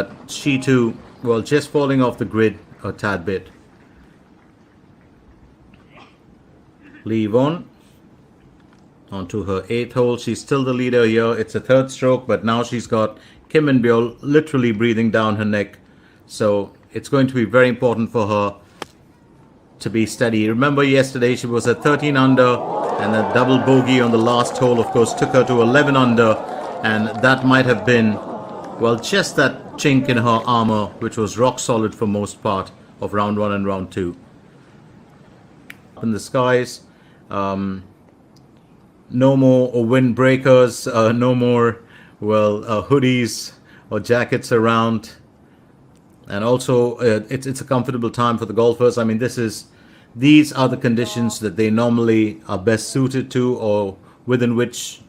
but she too, well, just falling off the grid a tad bit. Lee Won onto her 8th hole. She's still the leader here. It's a third stroke, but now she's got Kim Min-byul literally breathing down her neck. So it's going to be very important for her to be steady. Remember yesterday she was at 13 under, and a double bogey on the last hole, of course, took her to 11 under, and that might have been, well, just that chink in her armor, which was rock solid for most part of round 1 and round 2. Up in the skies, no more windbreakers, no more, well, hoodies or jackets around. And also, it's a comfortable time for the golfers. I mean, these are the conditions that they normally are best suited to, or within which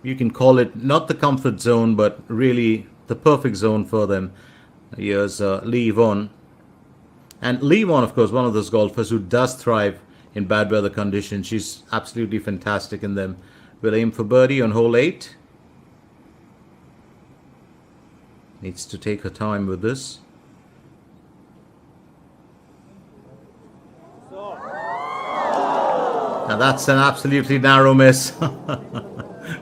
you can call it not the comfort zone, but really the perfect zone for them. Here's Lee Won. And Lee Won, of course, one of those golfers who does thrive in bad weather conditions. She's absolutely fantastic in them. We'll aim for birdie on hole 8. Needs to take her time with this. Now that's an absolutely narrow miss.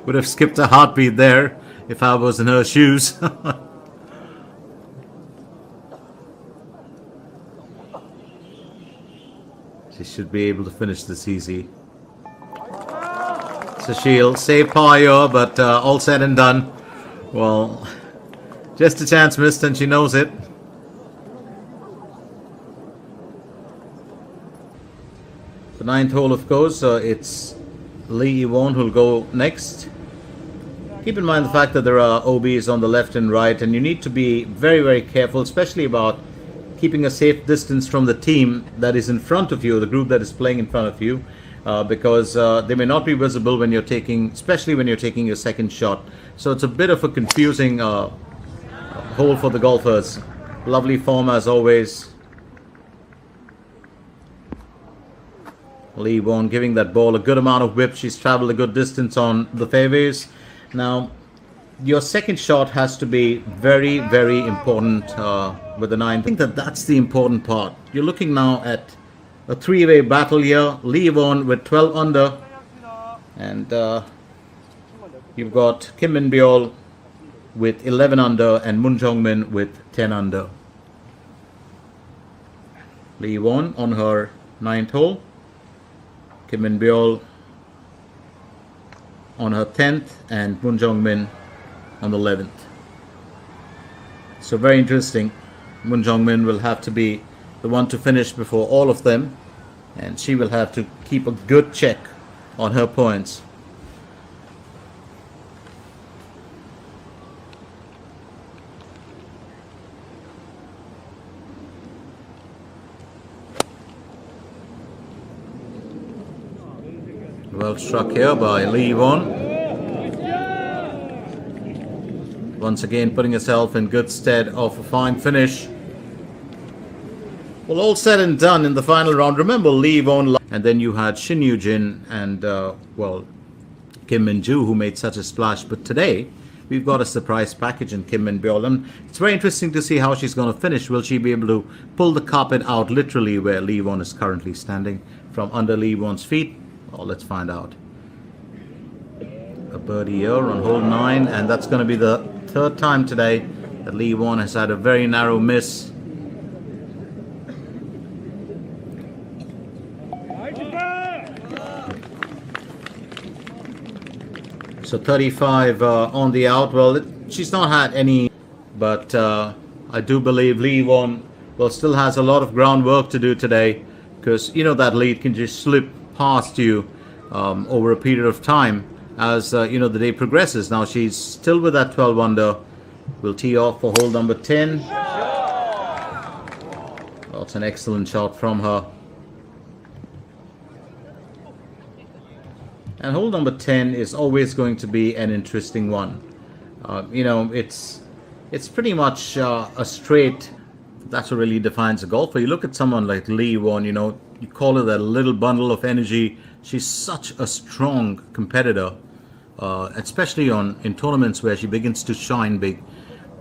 Would have skipped a heartbeat there if I was in her shoes. She should be able to finish this easy. So she'll save par here, but all said and done, well, just a chance missed, and she knows it. The 9th hole, of course, it's Lee Won who'll go next. Keep in mind the fact that there are OBs on the left and right, and you need to be very, very careful, especially about keeping a safe distance from the team that is in front of you, the group that is playing in front of you, because they may not be visible when you're taking, especially when you're taking your second shot. So it's a bit of a confusing hole for the golfers. Lovely form as always. Lee Won giving that ball a good amount of whip. She's traveled a good distance on the fairways. Now, your second shot has to be very, very important with the 9. I think that's the important part. You're looking now at a 3-way battle here. Lee Won with 12 under. And you've got Kim Min-byul with 11 under and Moon Jong-min with 10 under. Lee Won on her 9th hole. Kim Min-byul on her 10th, and Moon Jong-min on the 11th. So very interesting. Moon Jong-min will have to be the one to finish before all of them, and she will have to keep a good check on her points. Well struck here by Lee Won. Once again putting herself in good stead of a fine finish. Well, all said and done in the final round. Remember, Lee Won, and then you had Shin Yoo-jin and, well, Kim Min-joo, who made such a splash. But today, we've got a surprise package in Kim Min-byul, and it's very interesting to see how she's going to finish. Will she be able to pull the carpet out literally where Lee Won is currently standing from under Lee Won's feet? Well, let's find out. A birdie here on hole 9, and that's going to be the 3rd time today that Lee Won has had a very narrow miss. So 35 on the out. Well, she's not had any, but I do believe Lee Won, well, still has a lot of groundwork to do today, because you know that lead can just slip past you over a period of time as you know the day progresses. Now she's still with that 12 under. We'll tee off for hole number 10. That's an excellent shot from her. And hole number 10 is always going to be an interesting one. You know, it's pretty much a straight. That's what really defines a golfer. You look at someone like Lee Won, you know, you call her that little bundle of energy. She's such a strong competitor, especially in tournaments where she begins to shine big.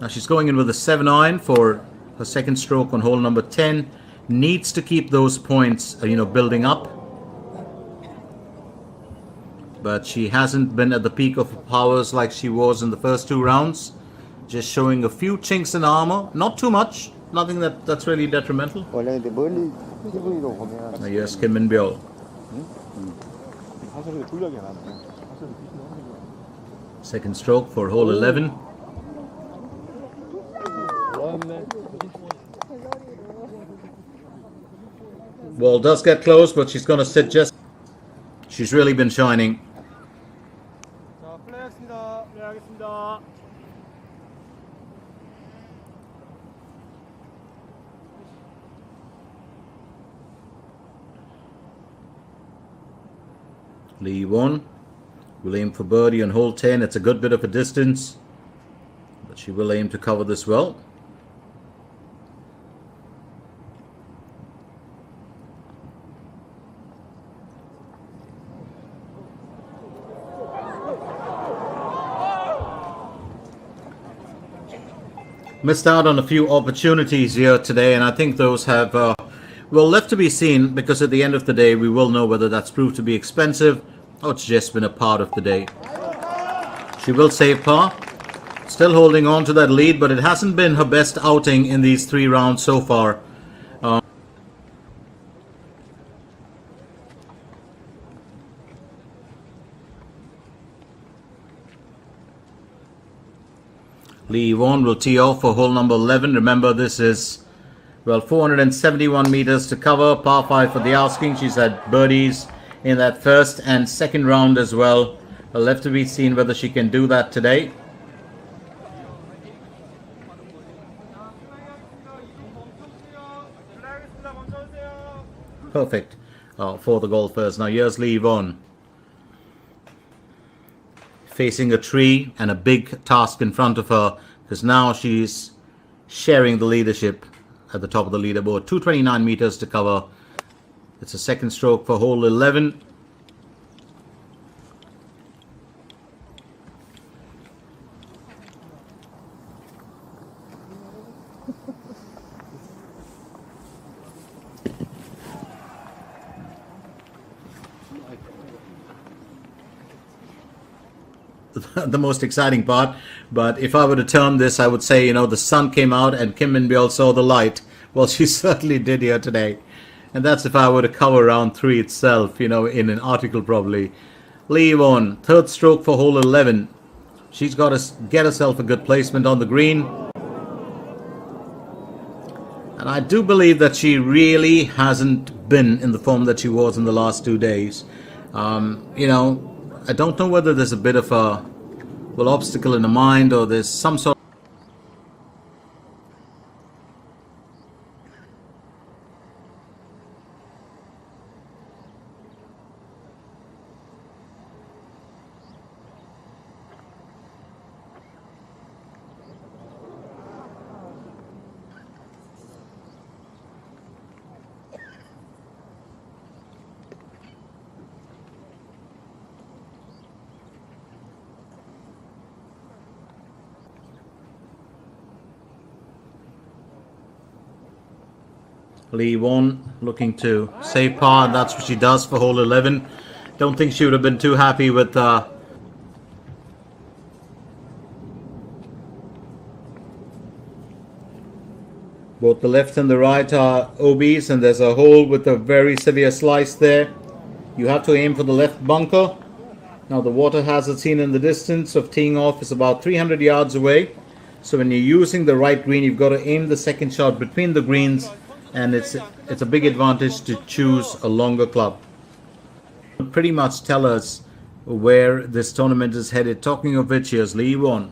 Now she's going in with a 7 iron for her second stroke on hole number 10. Needs to keep those points, building up. But she hasn't been at the peak of her powers like she was in the first 2 rounds. Just showing a few chinks in armor. Not too much. Nothing that's really detrimental. 원래 근데 멀리 TV로 보면 Yes, Kim Min-byul. 화살이 돌려게 나네. Second stroke for hole 11. Ball does get close, but she's going to sit just. She's really been shining. 자, 플레이하겠습니다. 플레이하겠습니다. Lee Won will aim for birdie on hole 10. It's a good bit of a distance, but she will aim to cover this well. Missed out on a few opportunities here today, and I think those have left to be seen, because at the end of the day we will know whether that's proved to be expensive or it's just been a part of the day. She will save par, still holding on to that lead, but it hasn't been her best outing in these 3 rounds so far. Lee Won will tee off for hole number 11. Remember, this is, 471 meters to cover. Par 5 for the asking. She's had birdies in that first and second round as well. Left to be seen whether she can do that today. Perfect for the golfers. Now here's Lee Won, facing a tree and a big task in front of her, because now she's sharing the leadership at the top of the leaderboard. 229 meters to cover. It's a second stroke for hole 11. The most exciting part, but if I were to term this, I would say, the sun came out and Kim Min-byul saw the light. Well, she certainly did here today, and that's if I were to cover round 3 itself, in an article probably. Lee Won, third stroke for hole 11. She's got to get herself a good placement on the green, and I do believe that she really hasn't been in the form that she was in the last 2 days. I don't know whether there's a bit of a obstacle in the mind, or there's some sort of Lee Won looking to save par. That's what she does for hole 11. Don't think she would have been too happy with both the left and the right are OBs, and there's a hole with a very severe slice there. You have to aim for the left bunker. Now the water hazard seen in the distance of teeing off is about 300 yards away. So when you're using the right green, you've got to aim the second shot between the greens, and it's a big advantage to choose a longer club. Pretty much tell us where this tournament is headed. Talking of which, here's Lee Won.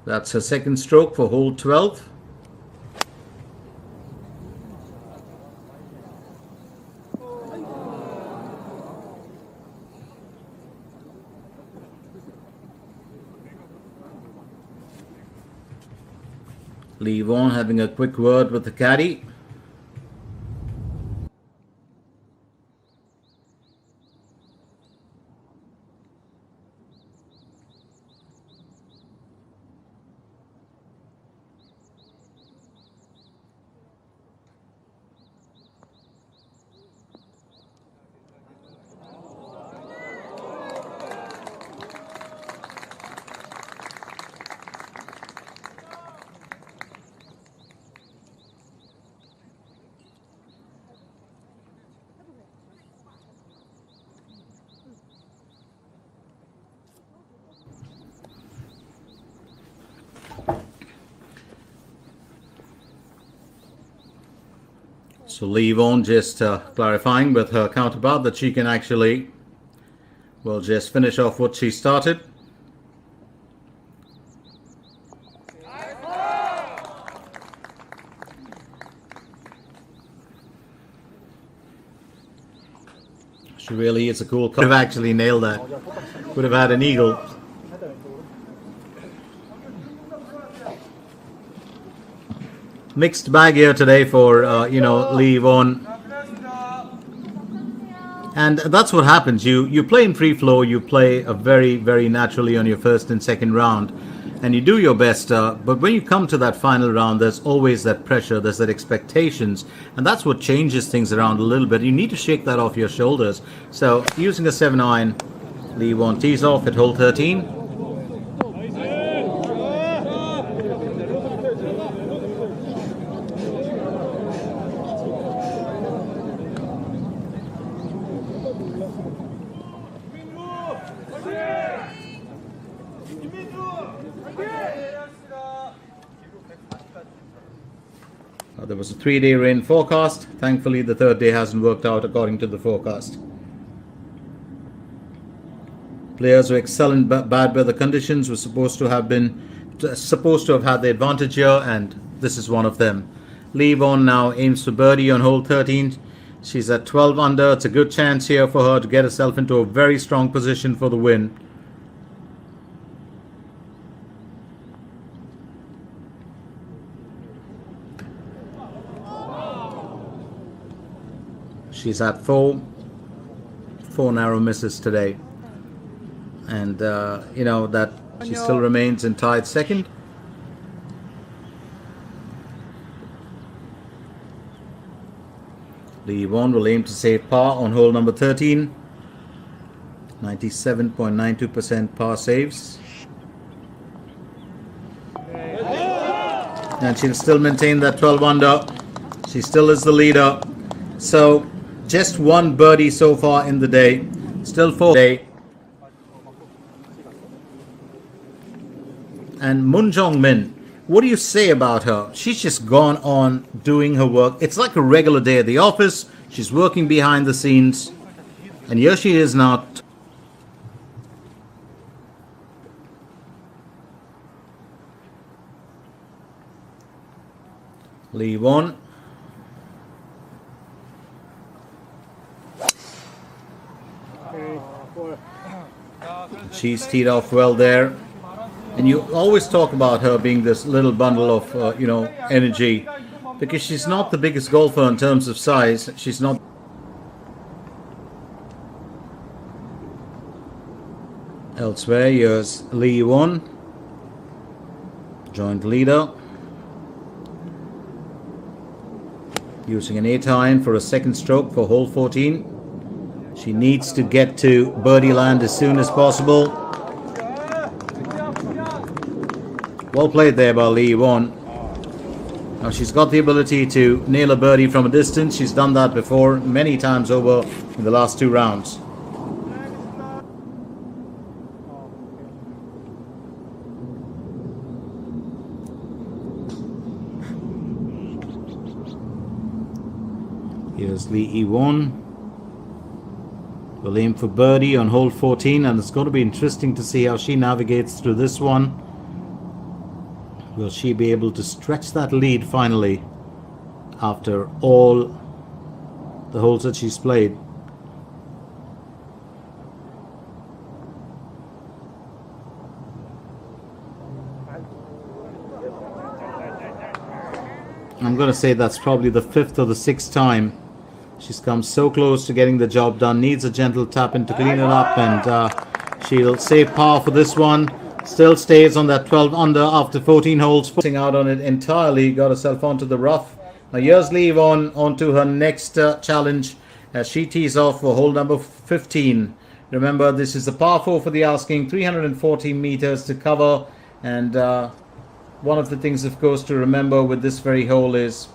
That's her second stroke for hole 12. Lee Won having a quick word with the caddy. So Lee Won just clarifying with her counterpart that she can actually, well, just finish off what she started. She really is a cool. Could have actually nailed that. Could have had an eagle. Mixed bag here today for Lee Won. And that's what happens. You play in free flow. You play very, very naturally on your first and second round, and you do your best. But when you come to that final round, there's always that pressure. There's that expectations, and that's what changes things around a little bit. You need to shake that off your shoulders. So using a 7-iron, Lee Won tees off at hole 13. There was a 3-day rain forecast. Thankfully, the third day hasn't worked out according to the forecast. Players who excel in bad weather conditions were supposed to have had the advantage here, and this is one of them. Lee Won now aims for birdie on hole 13. She's at 12 under. It's a good chance here for her to get herself into a very strong position for the win. She's at four narrow misses today, and that she still remains in tied second. Lee Won will aim to save par on hole number 13. 97.92% par saves, and she'll still maintain that 12 under. She still is the leader. So just one birdie so far in the day. Still 4 day. And Moon Jong-min, what do you say about her? She's just gone on doing her work. It's like a regular day at the office. She's working behind the scenes. And here she is now. Lee Won. She's teed off well there, and you always talk about her being this little bundle of energy, because she's not the biggest golfer in terms of size. She's not. Elsewhere, here's Lee Won, joint leader, using an 8-iron for a second stroke for hole 14. She needs to get to birdie land as soon as possible. Well played there by Lee Won. Now she's got the ability to nail a birdie from a distance. She's done that before many times over in the last 2 rounds. Here's Lee Won. Will aim for birdie on hole 14, and it's going to be interesting to see how she navigates through this one. Will she be able to stretch that lead finally after all the holes that she's played? I'm going to say that's probably the 5th or the 6th time she's come so close to getting the job done. Needs a gentle tap in to clean it up, and she'll save par for this one. Still stays on that 12 under after 14 holes. Putting out on it entirely. Got herself onto the rough. Now here's Lee Won onto her next challenge as she tees off for hole number 15. Remember, this is a par 4 for the asking. 340 meters to cover. And one of the things, of course, to remember with this very hole is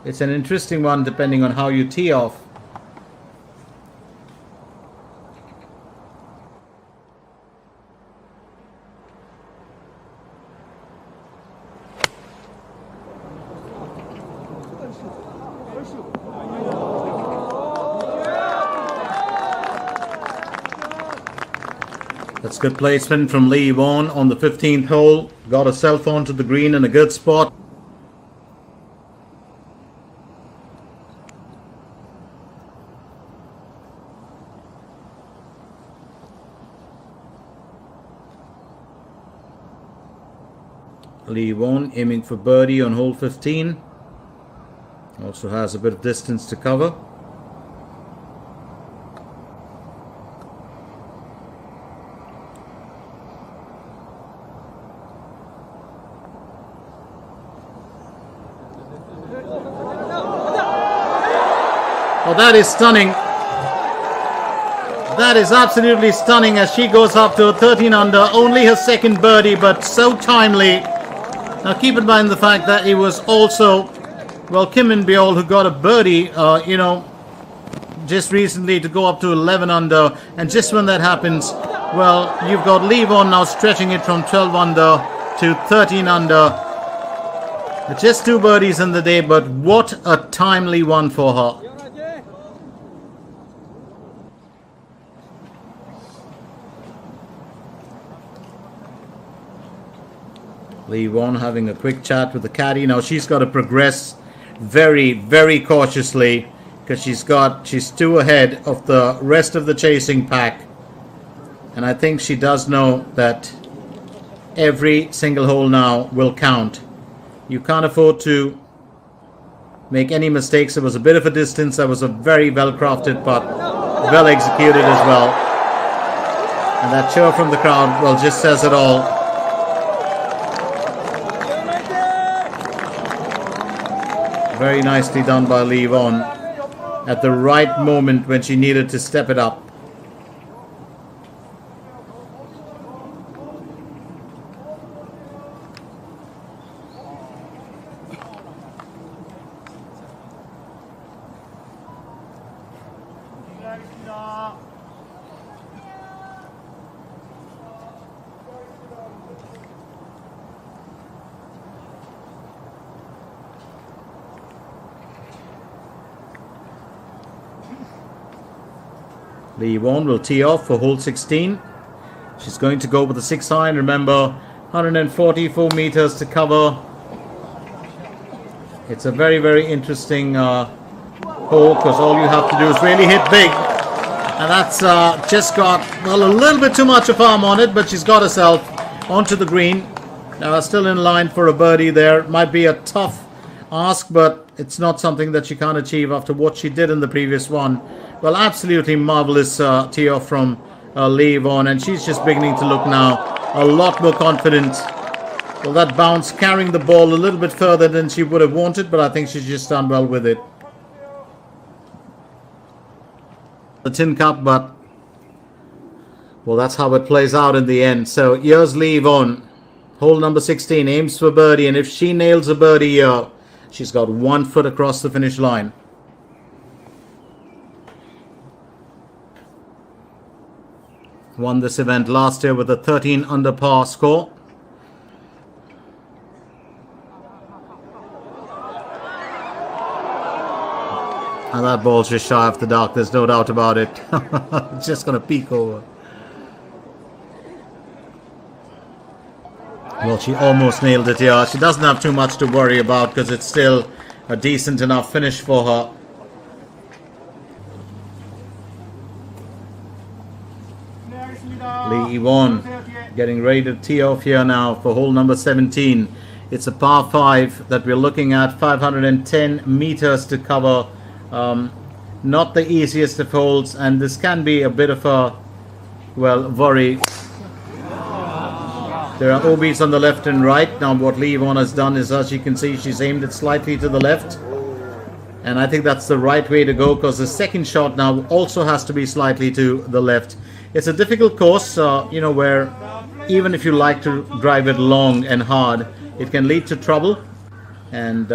it's an interesting one depending on how you tee off. That's good placement from Lee Won on the 15th hole. Got herself onto the green in a good spot. Lee Won aiming for birdie on hole 15. Also has a bit of distance to cover. Oh, that is stunning. That is absolutely stunning as she goes up to a 13 under. Only her second birdie, but so timely. Now keep in mind the fact that it was also, well, Kim Min-byul who got a birdie, just recently to go up to 11 under. And just when that happens, well, you've got Lee Won now stretching it from 12 under to 13 under. Just 2 birdies in the day, but what a timely one for her. Lee Won having a quick chat with the caddy. Now she's got to progress very, very cautiously because she's 2 ahead of the rest of the chasing pack. And I think she does know that every single hole now will count. You can't afford to make any mistakes. It was a bit of a distance. That was a very well crafted but well executed as well. And that cheer from the crowd, well, just says it all. Very nicely done by Lee Won at the right moment when she needed to step it up. Lee Won will tee off for hole 16. She's going to go with the 6 iron. Remember, 144 meters to cover. It's a very, very interesting hole because all you have to do is really hit big. And that's just got, well, a little bit too much of arm on it, but she's got herself onto the green. Now still in line for a birdie there. Might be a tough ask, but it's not something that she can't achieve after what she did in the previous one. Well, absolutely marvelous tee off from Lee Won, and she's just beginning to look now a lot more confident. Well, that bounce carrying the ball a little bit further than she would have wanted, but I think she's just done well with it. The tin cup, but well, that's how it plays out in the end. So here's Lee Won, hole number 16, aims for birdie, and if she nails a birdie here, she's got 1 foot across the finish line. Won this event last year with a 13 under par score. And that ball's just shy of the dark, there's no doubt about it. It's just going to peek over. Well, she almost nailed it here. She doesn't have too much to worry about because it's still a decent enough finish for her. Lee Won getting ready to tee off here now for hole number 17. It's a par 5 that we're looking at, 510 meters to cover. Not the easiest of holes, and this can be a bit of a, well, worry. There are OBs on the left and right. Now what Lee Won has done is, as you can see, she's aimed it slightly to the left. And I think that's the right way to go because the second shot now also has to be slightly to the left. It's a difficult course, where even if you like to drive it long and hard, it can lead to trouble. And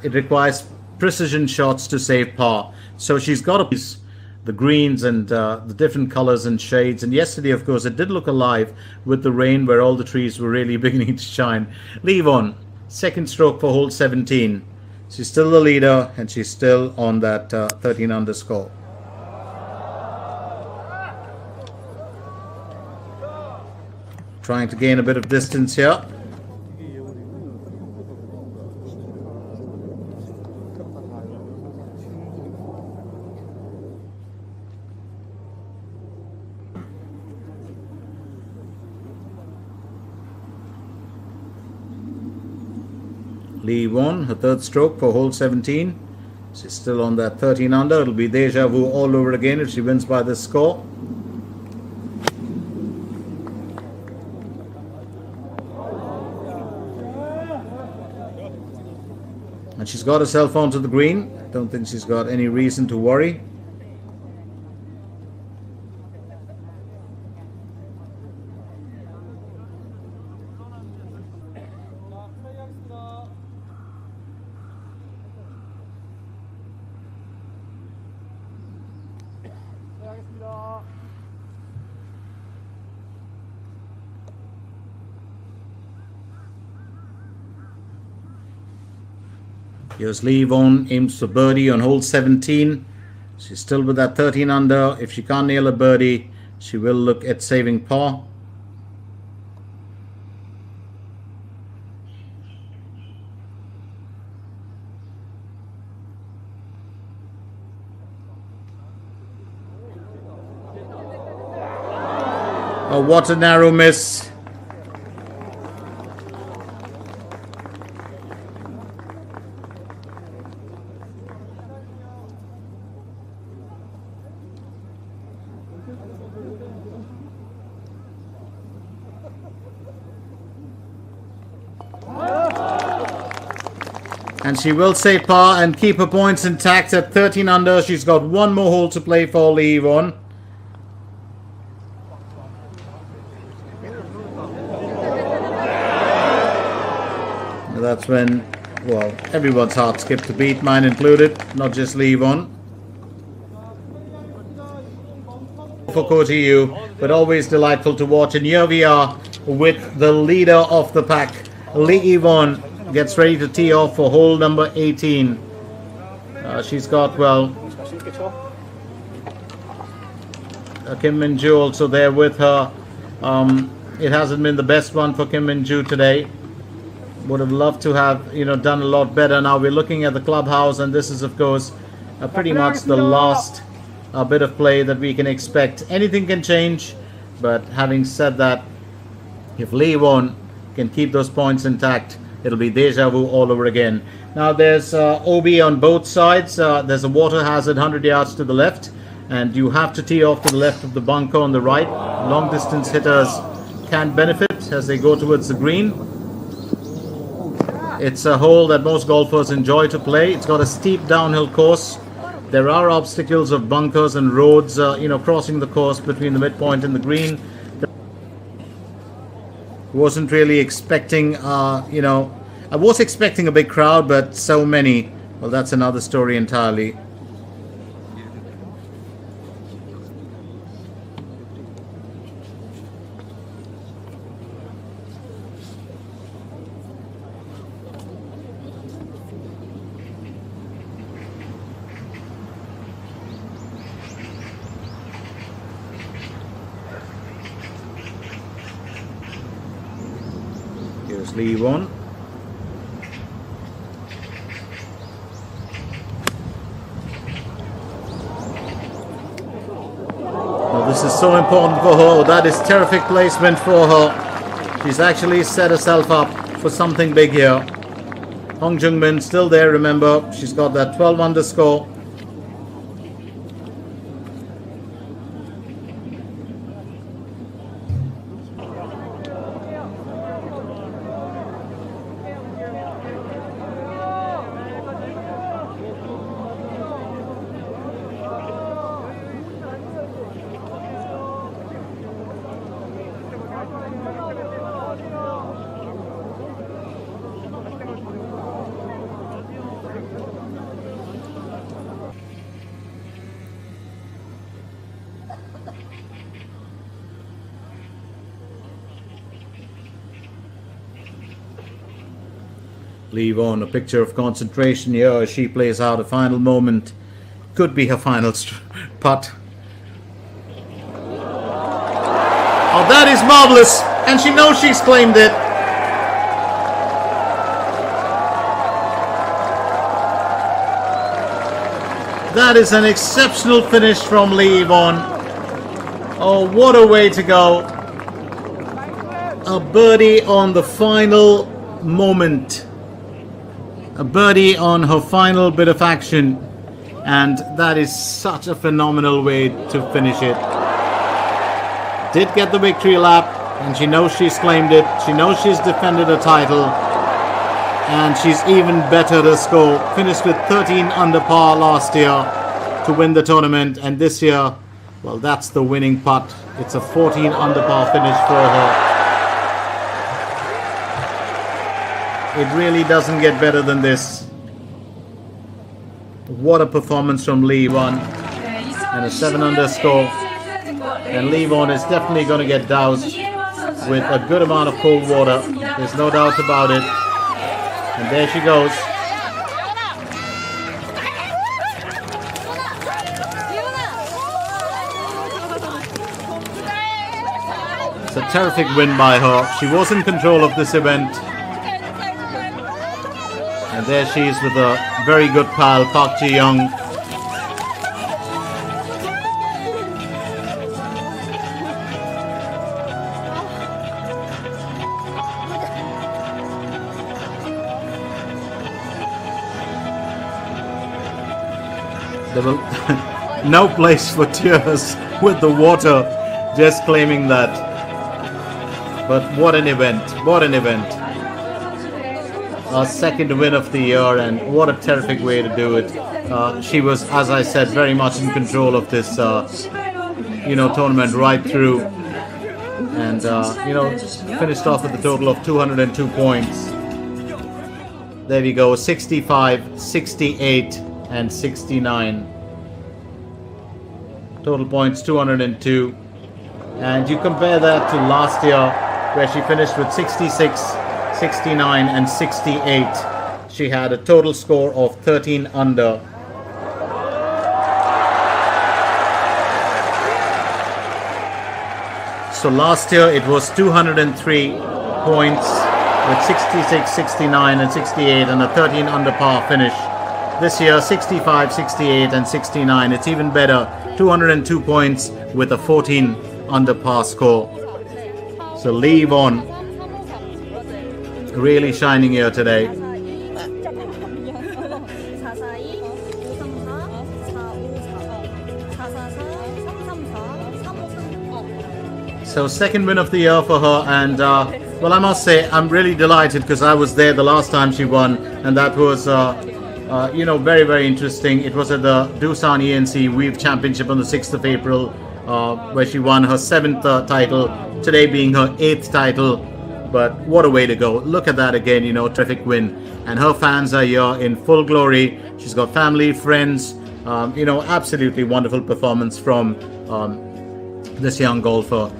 it requires precision shots to save par. So she's got to use the greens and the different colors and shades. And yesterday, of course, it did look alive with the rain where all the trees were really beginning to shine. Lee Won, second stroke for hole 17. She's still the leader, and she's still on that 13 under score. Trying to gain a bit of distance here. Lee won her third stroke for hole 17. She's still on that 13 under. It'll be deja vu all over again if she wins by this score. And she's got herself onto the green. Don't think she's got any reason to worry. Here's Lee Won, aims for birdie on hole 17. She's still with that 13 under. If she can't nail a birdie, she will look at saving par. Oh, what a narrow miss. And she will save par and keep her points intact at 13 under. She's got one more hole to play for Lee Won. That's when, well, everyone's heart skipped a beat, mine included, not just Lee Won. For Koti Yu, but always delightful to watch. And here we are with the leader of the pack, Lee Won. Gets ready to tee off for hole number 18. She's got, well, Kim Min Joo also there with her. It hasn't been the best one for Kim Min Joo today. Would have loved to have, done a lot better. Now we're looking at the clubhouse, and this is, of course, pretty much the last bit of play that we can expect. Anything can change, but having said that, if Lee Won can keep those points intact, it'll be deja vu all over again. Now there's OB on both sides. There's a water hazard 100 yards to the left, and you have to tee off to the left of the bunker on the right. Long distance hitters can benefit as they go towards the green. It's a hole that most golfers enjoy to play. It's got a steep downhill course. There are obstacles of bunkers and roads, crossing the course between the midpoint and the green. Wasn't really expecting, I was expecting a big crowd, but so many. Well, that's another story entirely. Here's Lee Won. Now this is so important for her. That is terrific placement for her. She's actually set herself up for something big here. Hong Jung-min still there, remember. She's got that 12 under score. Lee Won, a picture of concentration here as she plays out a final moment. Could be her final putt. Oh, that is marvelous, and she knows she's claimed it. That is an exceptional finish from Lee Won. Oh, what a way to go. A birdie on the final moment. A birdie on her final bit of action. And that is such a phenomenal way to finish it. Did get the victory lap, and she knows she's claimed it. She knows she's defended a title. And she's even bettered her score. Finished with 13 under par last year to win the tournament. And this year, well, that's the winning putt. It's a 14 under par finish for her. It really doesn't get better than this. What a performance from Lee Won. And a 7 under score. And Lee Won is definitely going to get doused with a good amount of cold water. There's no doubt about it. And there she goes. It's a terrific win by her. She was in control of this event. And there she is with a very good pal, Park Ji-young. There will no place for tears with the water, just claiming that. But what an event, what an event. Our second win of the year, and what a terrific way to do it. She was, as I said, very much in control of this, tournament right through. And, finished off with a total of 202 points. There we go, 65, 68, and 69. Total points 202. And you compare that to last year, where she finished with 66, 69, and 68. She had a total score of 13 under. So last year it was 203 points with 66, 69, and 68, and a 13 under par finish. This year, 65, 68, and 69. It's even better. 202 points with a 14 under par score. So Lee Won really shining here today. So second win of the year for her, and well, I must say I'm really delighted because I was there the last time she won, and that was very, very interesting. It was at the Doosan ENC Weave Championship on the 6th of April, where she won her 7th title, today being her 8th title. But what a way to go. Look at that again, terrific win. And her fans are here in full glory. She's got family, friends, absolutely wonderful performance from this young golfer.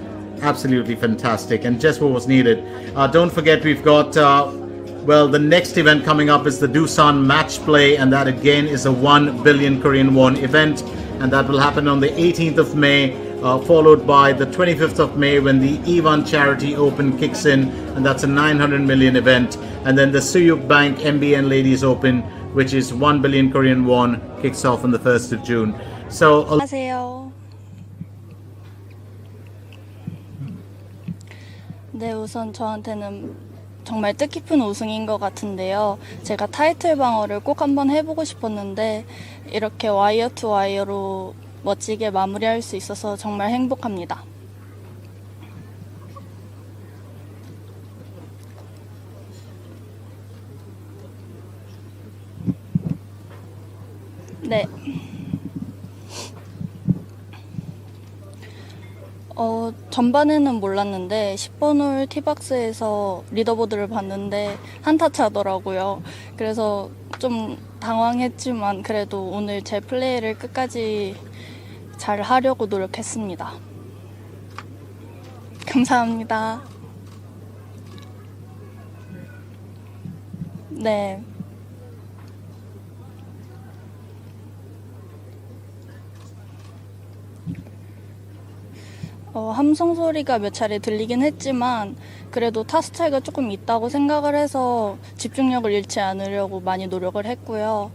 Absolutely fantastic, and just what was needed. Don't forget, we've got the next event coming up is the Doosan Match Play, and that again is a 1 billion Korean won event, and that will happen on the 18th of May, followed by the 25th of May when the Evan Charity Open kicks in, and that's a 900 million event, and then the Suyuk Bank MBN Ladies Open, which is 1 billion Korean won, kicks off on the 1st of June. So 안녕하세요. 네, 우선 저한테는 정말 뜻깊은 우승인 것 같은데요. 제가 타이틀 방어를 꼭 한번 해보고 싶었는데 이렇게 와이어 투 와이어로 멋지게 마무리할 수 있어서 정말 행복합니다. 네. 전반에는 몰랐는데 10번 홀 티박스에서 리더보드를 봤는데 한타 차더라고요. 그래서 좀 당황했지만 그래도 오늘 제 플레이를 끝까지 잘 하려고 노력했습니다. 감사합니다. 네. 네. 함성 소리가 몇 차례 들리긴 했지만 그래도 타수 차이가 조금 있다고 생각을 해서 집중력을 잃지 않으려고 많이 노력을 했고요.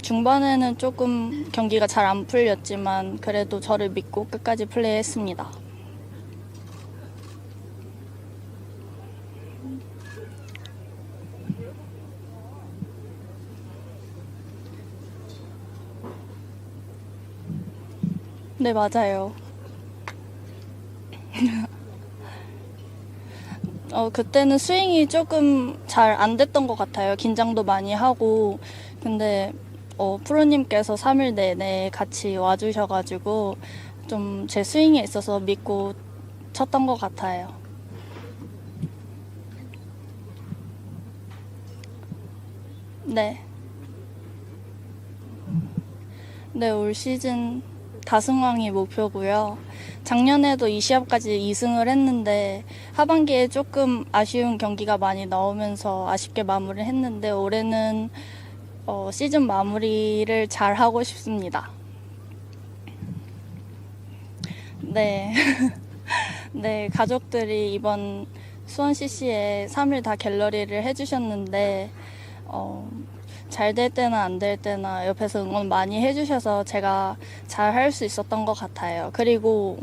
중반에는 조금 경기가 잘 안 풀렸지만 그래도 저를 믿고 끝까지 플레이했습니다. 네, 맞아요. 그때는 스윙이 조금 잘 안 됐던 것 같아요. 긴장도 많이 하고. 근데, 프로님께서 3일 내내 같이 와주셔가지고, 좀 제 스윙에 있어서 믿고 쳤던 것 같아요. 네. 네, 올 시즌 다승왕이 목표고요. 작년에도 이 시합까지 2승을 했는데 하반기에 조금 아쉬운 경기가 많이 나오면서 아쉽게 마무리를 했는데 올해는 시즌 마무리를 잘 하고 싶습니다. 네. 네, 가족들이 이번 수원 CC에 3일 다 갤러리를 해주셨는데 잘 될 때나 안 될 때나 옆에서 응원 많이 해주셔서 제가 잘 할 수 있었던 것 같아요. 그리고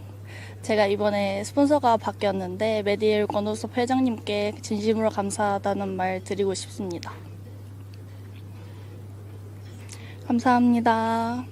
제가 이번에 스폰서가 바뀌었는데 메디엘 권호섭 회장님께 진심으로 감사하다는 말 드리고 싶습니다. 감사합니다.